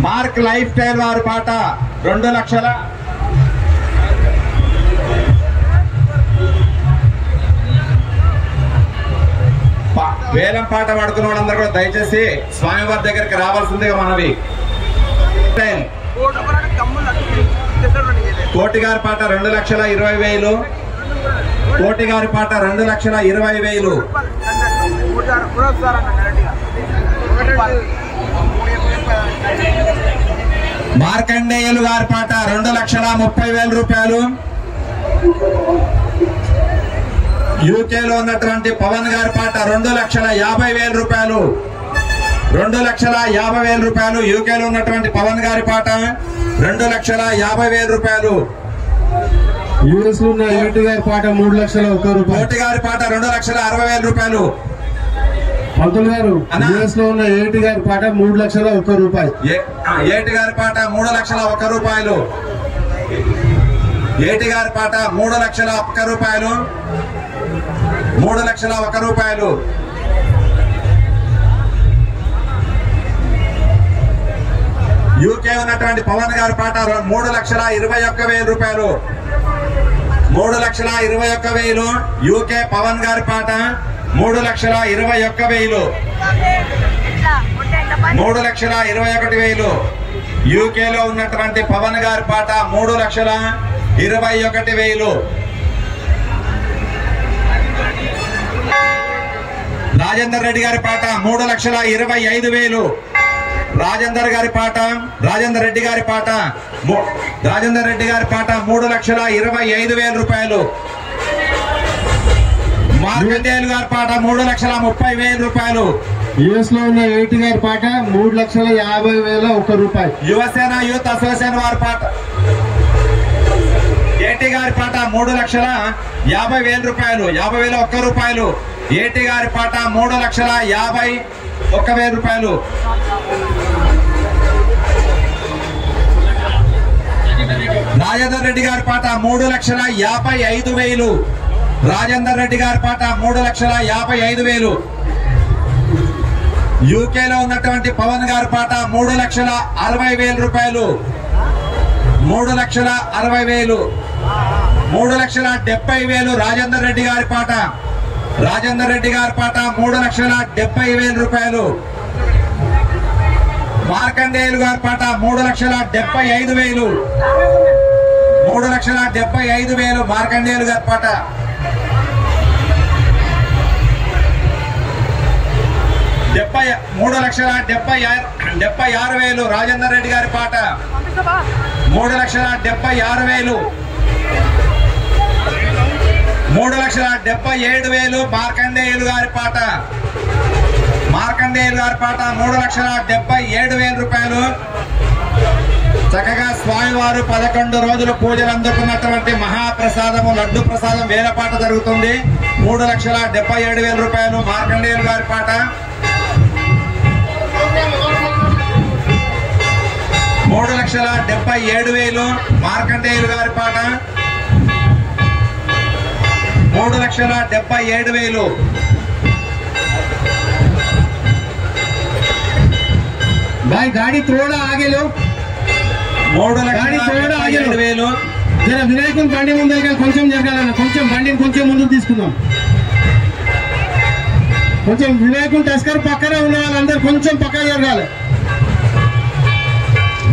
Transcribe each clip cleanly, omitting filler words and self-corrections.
Mark life style వారి పాట 2 లక్షల వేలం పాట పాడుకున్న వాళ్ళందరూ కూడా దయచేసి స్వామివారి దగ్గరికి రావాల్సిందిగా మనవి. కోటి గారి పాట 2,20,000. కోటి గారి పాట 2,20,000. మార్కండేయులు గారి పాట 2,30,000 రూపాయలు. యూకేలో ఉన్నటువంటి పవన్ గారి పాట 2,50,000 రూపాయలు. 2,50,000 రూపాయలు. యూకేలో ఉన్నటువంటి పవన్ గారి పాట 2,50,000 రూపాయలు. యూఎస్ లో ఉన్న ఏటి గారి పాట 3,01,000 రూపాయలు. కోటి గారి పాట 2,60,000 రూపాయలు. పంతులు గారు, యూఎస్ లో ఉన్న ఏటి గారి పాట 3,01,000 రూపాయలు. ఏటి గారి పాట 3,01,000 రూపాయలు. ఏటి గారి పాట 3,01,000 రూపాయలు. 3,01,000 రూపాయలు. యూకే ఉన్నటువంటి పవన్ గారి పాట 3,21,000 రూపాయలు. 3,21,000. యూకే పవన్ గారి పాట 3,21,000. 3,21,000. యూకేలో ఉన్నటువంటి పవన్ గారి పాట 3,21,000. రాజేందర్ రెడ్డి గారి పాట 3,25,000. రాజేందర్ రెడ్డి గారి పాట 3,25,000 రూపాయలు. మార్కండేయులు గారి పాట 3,30,000 రూపాయలు. యుఎస్ లో ఉన్న ఏటి గారి పాట 3,50,001 రూపాయలు. యువసేన యూత్ అసోసియేషన్ వారి పాట ఏటి గారి పాట 3,50,000 రూపాయలు. 50,001 రూపాయలు. ఏటి గారి పాట 3,51,000 రూపాయలు. రాజేందర్ రెడ్డి గారి పాట 3,55,000. రాజేందర్ రెడ్డి గారి పాట 3,55,000. యూకేలో ఉన్నటువంటి పవన్ గారి పాట 3,60,000 రూపాయలు. 3,60,000. 3,70,000. రాజేందర్ రెడ్డి గారి పాట 3,70,000 రూపాయలు. మార్కండేయులు గారి పాట 3,75,000. 3,75,000. మార్కండేయులు గారి పాట. $3,76,000. రాజేందర్ రెడ్డి గారి పాట 3,76,000. 3,77,000. మార్కండేయులు గారి పాట 3,77,000 రూపాయలు. చక్కగా స్వామివారు 11 రోజులు పూజలు అందుకున్నటువంటి మహాప్రసాదము లడ్డు ప్రసాదం వేలపాట జరుగుతుంది. 3,77,000 రూపాయలు. మార్కండేయులు గారి పాట 3,77,000. మార్కండేయులు గారి పాట 3,77,000. भाई गाड़ी थोड़ा आगे लो. 3,77,000. జర వినాయకుని బండి ముందు కొంచెం జరగాలన్న. కొంచెం బండిని కొంచెం ముందుకు తీసుకుందాం. కొంచెం వినాయకుని టస్కర్ పక్కన ఉన్న వాళ్ళందరూ కొంచెం పక్కన జరగాలి.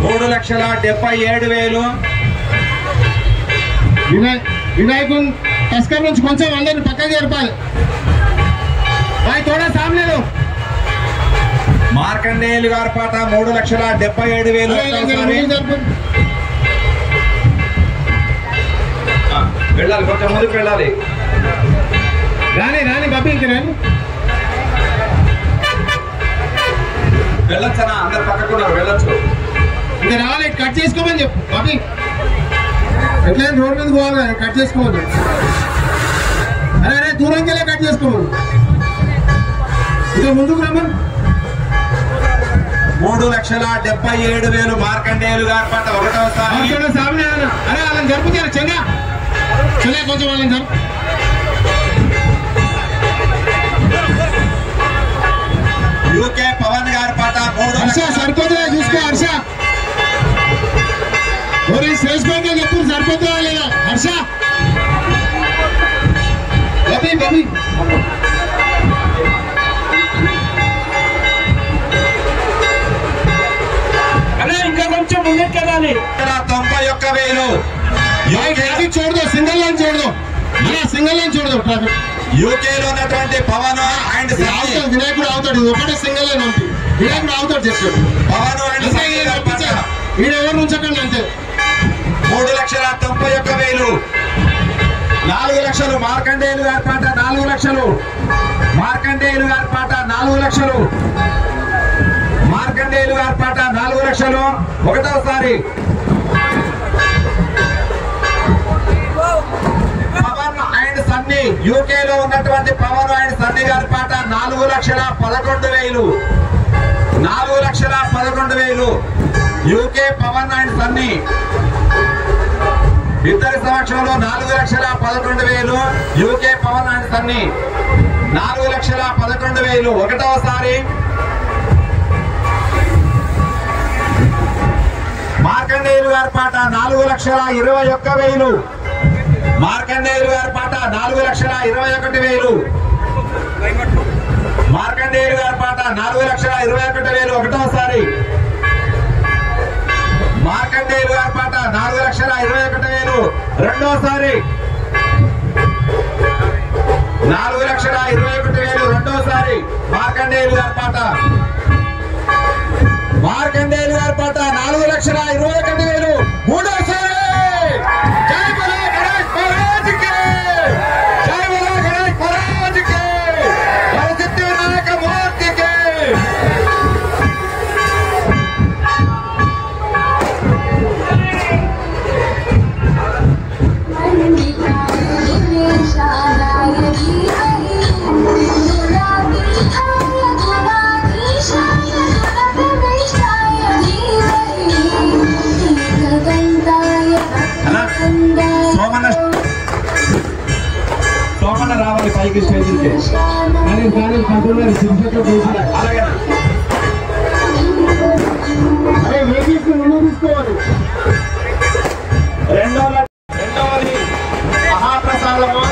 3,77,000. వినాయకుని టస్కర్ నుంచి కొంచెం అందరిని పక్కన జరపాలి. भाई थोड़ा सामने लो. మార్కండేయులు గారి పాట 3,77,000. వెళ్ళాలి, కొంచెం ముందుకు వెళ్ళాలి. రాని బాబీ ఇంక రాని వెళ్ళొచ్చనా? అందరు పక్కకున్నారు, వెళ్ళొచ్చు. ఇంకా రావాలి. కట్ చేసుకోమని చెప్పు బాబీ. ఎట్లా రోడ్ మీద పోవాలి, కట్ చేసుకోమని. అరే దూరంకి వెళ్ళి కట్ చేసుకోమని. ఇంకా ముందుకు రమ్మని. 3,77,000. మార్కండేయులు గారి పాట 1వసారి. సామనే అరే వాళ్ళని జరుపుతారు. చెంగా కొంచెం వాళ్ళని జరుపు. చూడదు ట్రాఫిక్. యూకేలో ఉన్నటువంటి పవన్ అండ్ వినాయకుడు అవుతాడు, ఇది ఒకటే సింగల్ నంపి వినాయకుడు అవుతాడు చేస్తాడు. పవన్ అండ్ ఈయన ఎవరు ఉంచకండి అంతే. 3,91,000. 4 లక్షలు మార్కండేయులు గారి పాట 4 లక్షలు. మార్కండేయులు గారి పాట 4 లక్షలు. మార్కండేయులు గారి పాట 4 లక్షలు. ఒకటోసారి పవన్ అండ్ సన్నీ, యూకేలో ఉన్నటువంటి పవన్ అండ్ సన్నీ గారి పాట 4,11,000. 4,11,000 యూకే పవన్ అండ్ సన్నీ ఇద్దరి సమక్షంలో 4,11,000 యూకే పవన్ అండ్ సన్నీ 4,11,000. ఒకటోసారి మార్కండేయులు గారి పాట 4,21,000. మార్కండేయులు గారి పాట 4,21,000. మార్కండేయులు గారి పాట 4,21,000. ఒకటోసారి మార్కండేయులు గారి పాట 4,21,000. రెండోసారి 4,21,000. రెండోసారి మార్కండేయులు గారి పాట. మార్కండేయులు గారి పాట 4,21,000. మూడోసారి జై బలో గణేష్ మహారాజ్ కి, జై బలో గణేష్ మహారాజ్ కి, వరసిద్ధి వినాయక మూర్తికి. సోమన్న రావాలి పైకి స్టేజ్కి. అలాగే తీసుకోవాలి. రెండవది మహాప్రసాదము.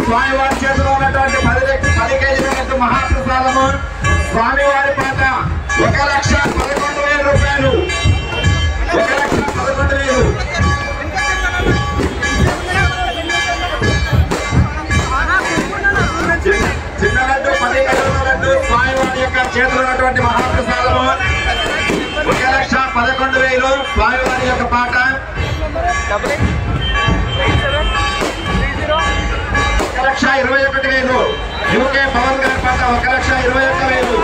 స్వామివారి చేతిలో ఉన్నటువంటి 10 కేజీల లడ్డు మహాప్రసాదము. స్వామివారి పాట 1,11,000 రూపాయలు. 1,11,000. చిన్న లడ్డు 10 కేజీల లడ్డు స్వామివారి యొక్క చేతిలో ఉన్నటువంటి మహాప్రసాదము 1,11,000. స్వామివారి యొక్క పాట 1,21,000. యూకే పవన్ గారి పాట 1,21,000.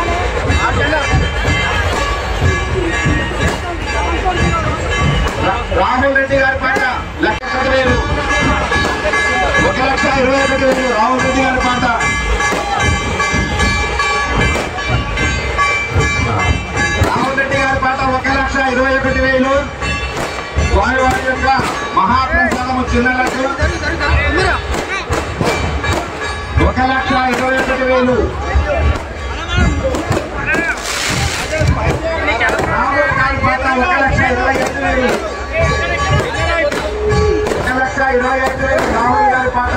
రాహుల్ రెడ్డి గారి పాట 1,21,000. 1,21,000. రాహుల్ రెడ్డి గారి పాట. రాహుల్ రెడ్డి గారి పాట 1,21,000. స్వామివారి యొక్క మహాప్రసాదము చిన్న లడ్డు 1,21,000. రాహుల్ గారి పాట 1,25,000. 1,25,000. రాహుల్ గారి పాట.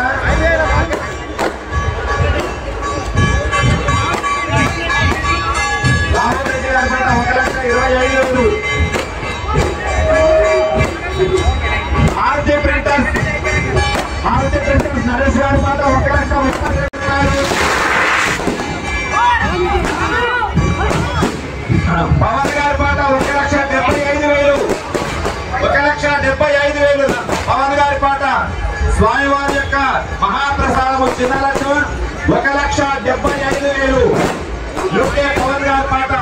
రాహుల్ రెడ్డి గారి పాట 1,25,000. మారుతి ప్రింటర్స్ నరేష్ గారి పాట 1,30,000. పవన్ గారి పాట 1,75,000. 1,75,000. పవన్ గారి పాట. స్వామివారి యొక్క మహాప్రసాదము చిన్న లడ్డు 1,75,000. యూకే పవన్ గారి పాట.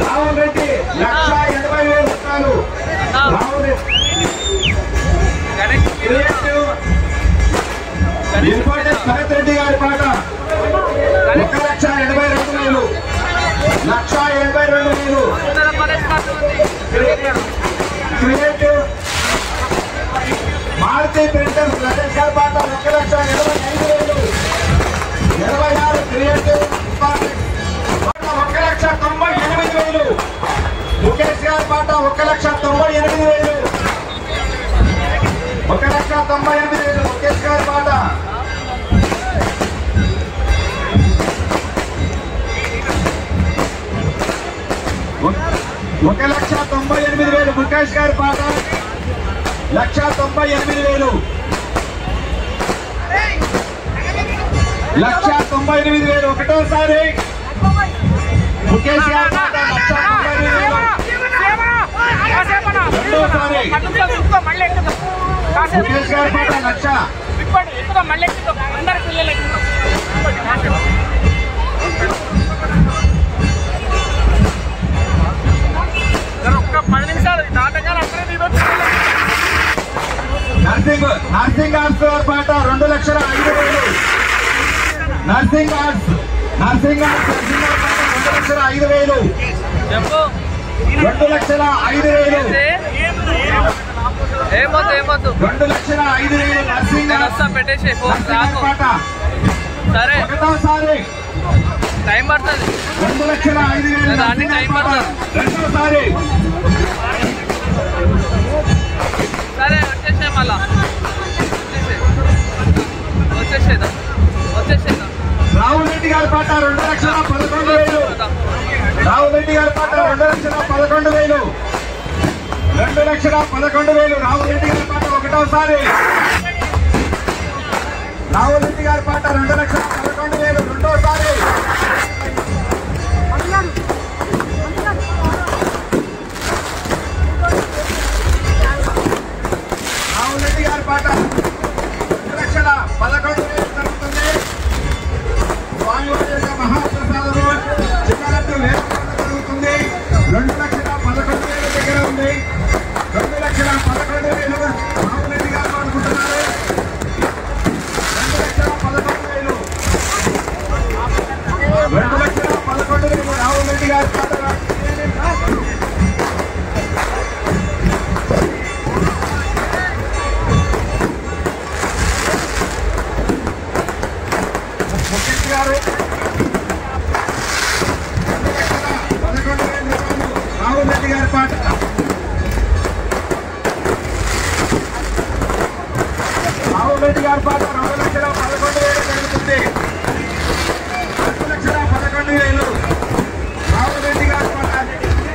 రాహుల్ రెడ్డి 1,80,000 రూపాయలు. రాహుల్ రెడ్డి భరత్ రెడ్డి గారి పాట 1,82,000. 1,82,000. క్రియేటివ్ మారుతి ప్రింటర్స్ నరేష్ గారి పాట 1,75,000. 26 క్రియేటివ్ 1,98,000. ముఖేష్ గారి పాట 1,98,000. 1,98,000. ముఖేష్ గారి పాట 1,98,000 ముఖేష్ గారి పాట 1,98,000 1,98,000 ఒకటోసారి ముఖేష్ గారి పాట 1,98,000 రెండోసారి ముఖేష్ గారి పాట 1,00,000 నర్సింగ్ ఆర్ట్స్ గారి పాట 2,05,000 నర్సింగ్ ఆర్ట్స్ 2,05,000 2,05,000 నర్సింగ్ పాట ఒకటోసారి టైం పడుతుంది 2,05,000 రెండోసారి సరే వచ్చేసే మళ్ళా వచ్చేసేదా రాహుల్ రెడ్డి గారి పాట 2,11,000 రాహుల్ రెడ్డి గారి పాట 2,11,000 2,11,000 రాహుల్ రెడ్డి గారి పాట ఒకటోసారి రాహుల్ రెడ్డి గారి పాట 2,11,000 రెండోసారి రాహుల్ రెడ్డి గారి పాట 2,11,000 జరుగుతుంది. స్వామివారి యొక్క మహాప్రసాదము చిన్నలట్టు వేడుకలు జరుగుతుంది. 2,11,000 దగ్గర ఉంది. 2,11,000 రాహుల్ రెడ్డి గారు పాడుకుంటున్నారు. 2,11,000 రాహుల్ రెడ్డి గారి పాట రాహుల్ రెడ్డి గారి పాట రాహుల్ రెడ్డి గారి పాట 2,11,000 జరుగుతుంది. 2,11,000 రాహుల్ రెడ్డి గారి పాట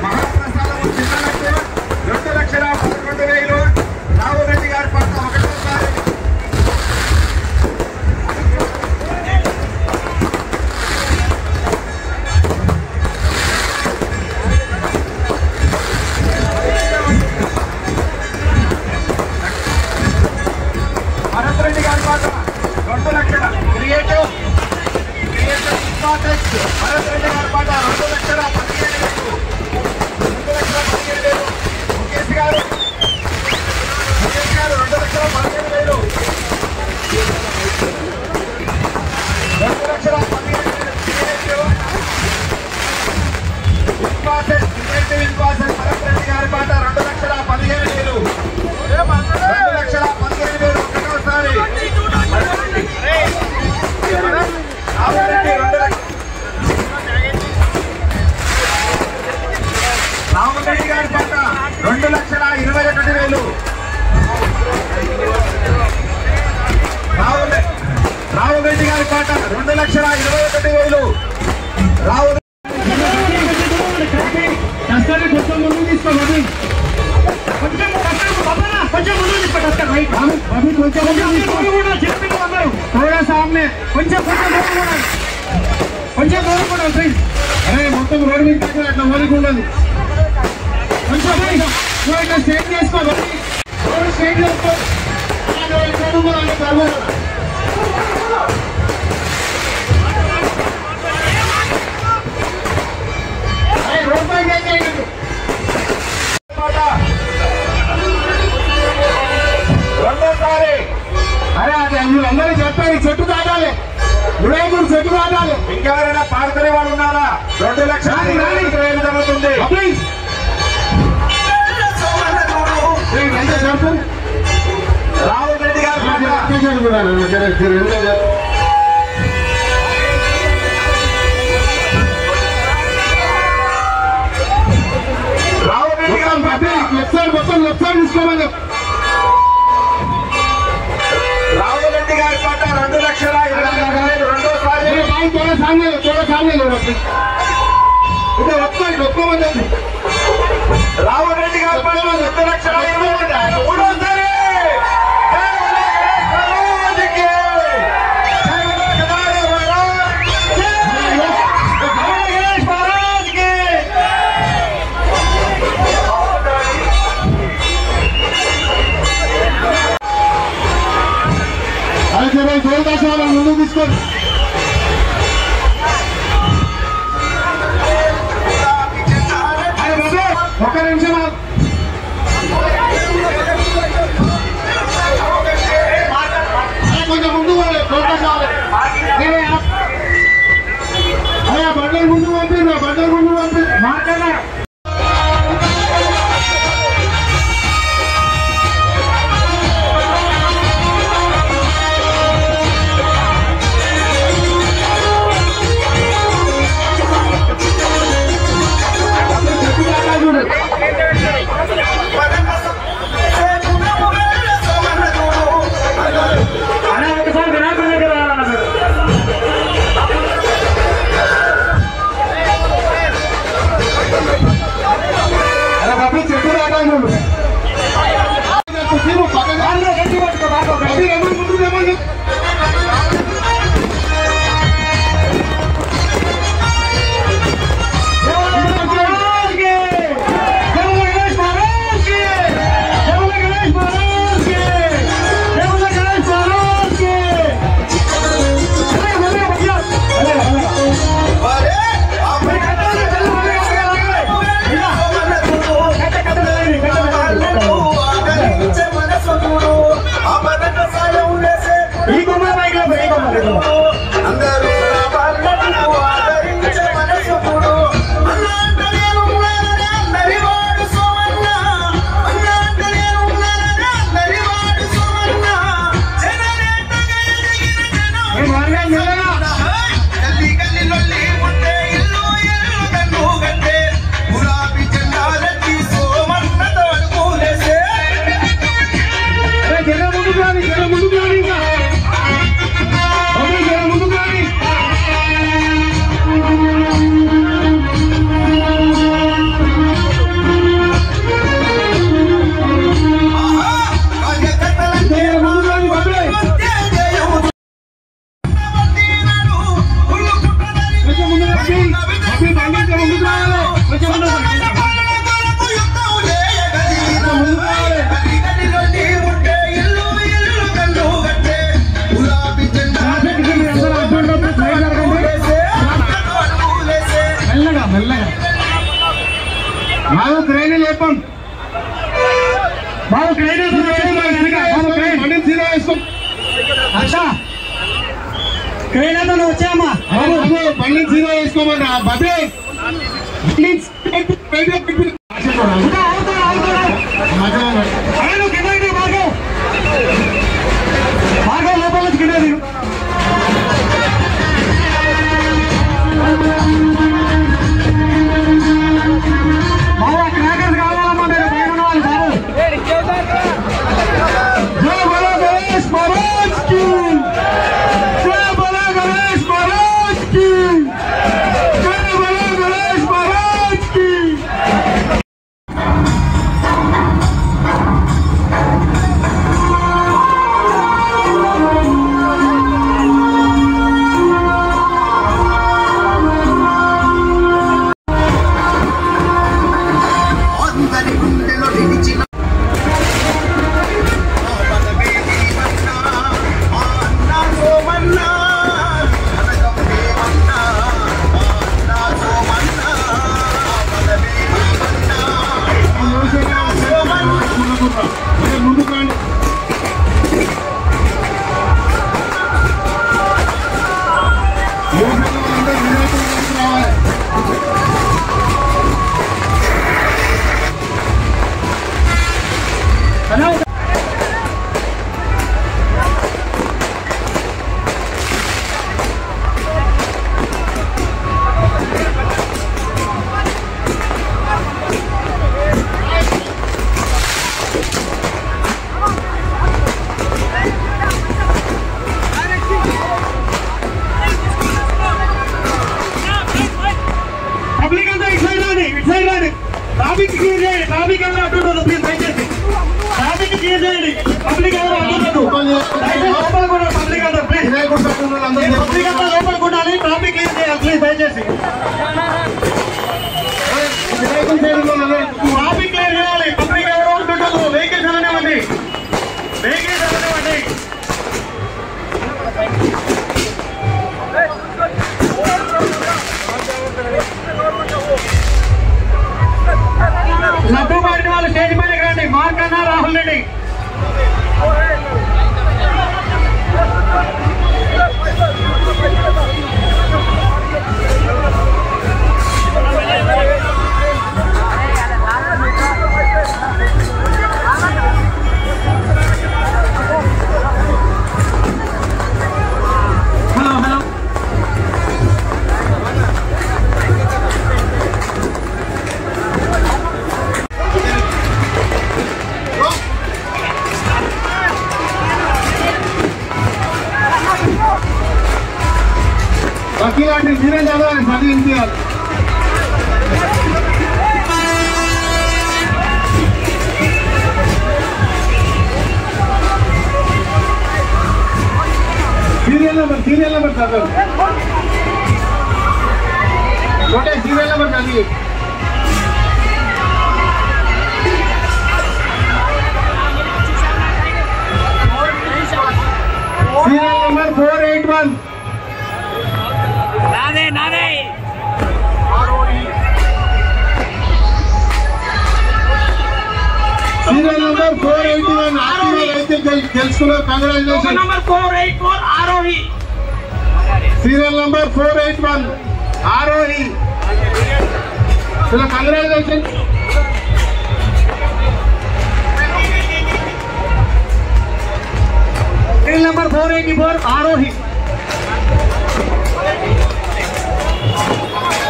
మహాప్రసాదము చిన్నలట్టు 2,11,000 రాహుల్ రెడ్డి గారి పాట ఒకటోసారి భరత్ రెడ్డి గారి పాట 2,00,000 క్రియేటివ్ ఇంపార్టెన్స్ భరత్ రెడ్డి గారి పాట 2,15,000 2,15,000 ముఖేష్ గారు 2,15,000 క్రియేటివ్ ఇంపార్టెన్స్ భరత్ రెడ్డి గారి పాట 2,15,000 2,15,000 ఒకటోసారి రాహుల్ రెడ్డి గారి పాట 2,21,000 రాహుల్ రెడ్డి గారి పాట 2,21,000 రాహుల్ కొంచెం ముందు తీసుకోండి కొంచెం ముందు తీసుకోండి थोड़ा सामने కొంచెం దూరం కూడా ప్లీజ్. అరే మొత్తం రోడ్డు మీద అట్లా ఓరికి ఉండదు. కొంచెం ఇట్లా స్ట్రైట్ చేసుకో రోడ్ స్ట్రైట్ చేసుకో రోడ్ పైకి రెండోసారి అరే అది అందరూ చెప్పారు చెట్టు దాటాలి వినాయకుడు చెట్టు దాటాలి. ఇంకెవరైనా పాడుకునే వాళ్ళు ఉన్నారా? 2,20,000 జరుగుతుంది. రాహుల్ రెడ్డి గారు రాహుల్ రెడ్డి గారు లెఫ్ట్ సైడ్ మొత్తం లెఫ్ట్ సైడ్ తీసుకోమని రాహుల్ రెడ్డి గారి పాట 2,20,000 రెండోసారి సామనే ఇదే ఒక్కమంది రాహుల్ రెడ్డి గారి పైన 2,20,000 మూడోసారి ముందుకు తీసుకోండి. ఒక్క నిమిషం కొంచెం ముందు అయ్యా బండలు ముందు పంపి బండలు ముందు పంపి మాట్లాడ బాబు క్రైన్ లేపం బాబు క్రైన్ అచ్చా క్రైన్ అయితే నువ్వు వచ్చామా బాబు బండి సీదా వేసుకోమన్నా బాబే ప్లీజ్ లోపల నుంచి కింద దిగు ట్రాఫిక్ క్లియర్ చేయండి. ట్రాఫిక్ ఎవరు అడ్డుండదు ప్లీజ్ దయచేసి. ట్రాఫిక్ క్లియర్ చేయండి. పబ్లిక్ ఎవరు అడ్డుండదు. లోపల కూడా పబ్లిక్ అందరూ ప్లీజ్. పబ్లిక్ అంతా లోపల ఉండాలి. ట్రాఫిక్ క్లియర్ చేయాలి ప్లీజ్ దయచేసి. ట్రాఫిక్ క్లియర్ చేయాలి. పబ్లిక్ ఎవరు అడ్డుండదు. వెహికల్స్ అననివ్వండి. వెహికల్స్ అననివ్వండి. లడ్డు పాడిన వాళ్ళు స్టేజ్ పైన రండి. మార్కన్న రాహుల్ రెడ్డి. बाकी लाटे धीरे ज्यादा है सारी इंतजार सीरियल नंबर सागर छोटे सीरियल नंबर डालिए सीरियल नंबर 481 नादे सीरियल नंबर 481 అయితే గెలుచుకున్నారు congratulation number 484 Aarohi serial number 481 Aarohi చలో congratulation serial number 484 Aarohi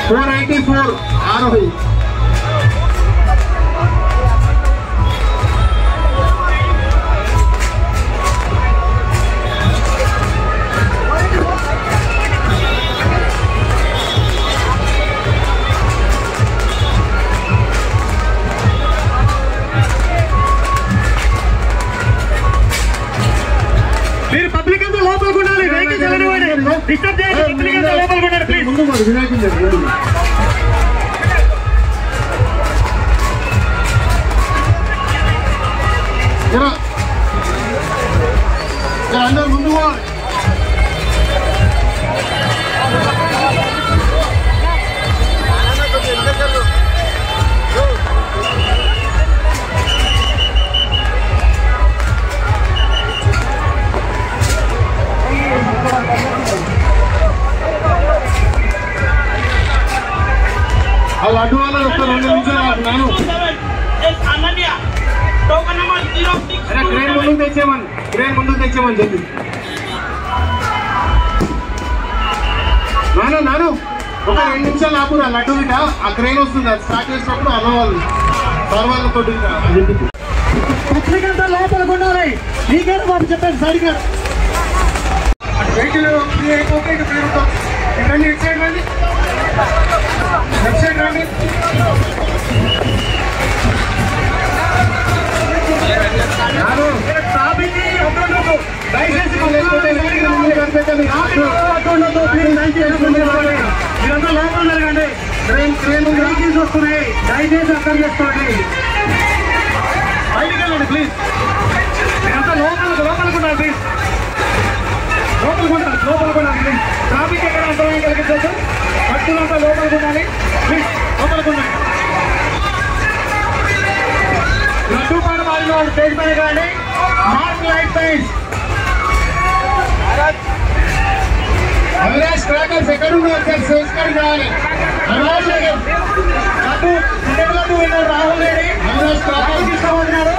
484 Aarohi మీరు పబ్లిక్ అంతా లోపలికి ఉండాలి వెహికల్స్ వెళ్ళనివ్వండి డిస్టర్బ్ చేయండి పబ్లిక్ అంతా లోపలికి ఉండండి ప్లీజ్ ముందు మరి వినాయకుడు అందరూ ముందు వాళ్ళు అడ్డు వాళ్ళు ఒక 2 నిమిషాలు నాను క్రేన్ ముందుకు తెచ్చేమని చెప్పి నాను ఒక 2 నిమిషాలు ఆపురా లడ్డు బిడ్డ ఆ క్రేన్ వస్తుంది అది స్టార్ట్ చేసినప్పుడు అన్నవాళ్ళు సర్వాళ్ళతో పత్రిక అంతా లోపలికి ఉండాలి నీకేనా బాబు చెప్పాను సరిగా వెహికల్ రండి ఇటు సైడ్ రండి లెఫ్ట్ సైడ్ రండి దయచేసి మీరంతా లోపల జరగండి ట్రైన్ వెహికల్స్ వస్తున్నాయి దయచేసి అర్థం చేసుకోండి బయటికి వెళ్ళండి ప్లీజ్ మీరంతా లోపలికి ఉండాలి ప్లీజ్ లోపలికి ఉండాలి ప్లీజ్ ట్రాఫిక్ ఎక్కడ అంతరాయం కలిగించవచ్చు భక్తులంతా లోపలికి ఉండాలి ప్లీజ్ లోపలికి ఉండండి లడ్డు పాట పాడిన వాళ్ళు స్టేజ్ పైన కానీ mark light science Avinash crackers ఎక్కడున్నారు సార్ స్టేజ్ కాడికి రావాలి అవినాష్ లడ్డు విన్నారు రాహుల్ రెడ్డి అవినాష్ క్రాకర్స్ తీసుకోమన్నారు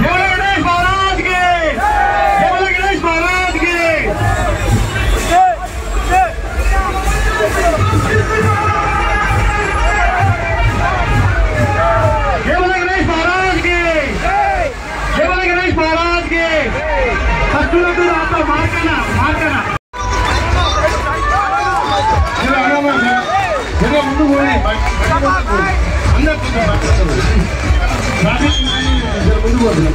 గణేష్ మహారాజ్ కి గణేష్ మహారాజ్ కి गणेश महाराज के गणेश महाराज के मारकाना ముందు పోతుంది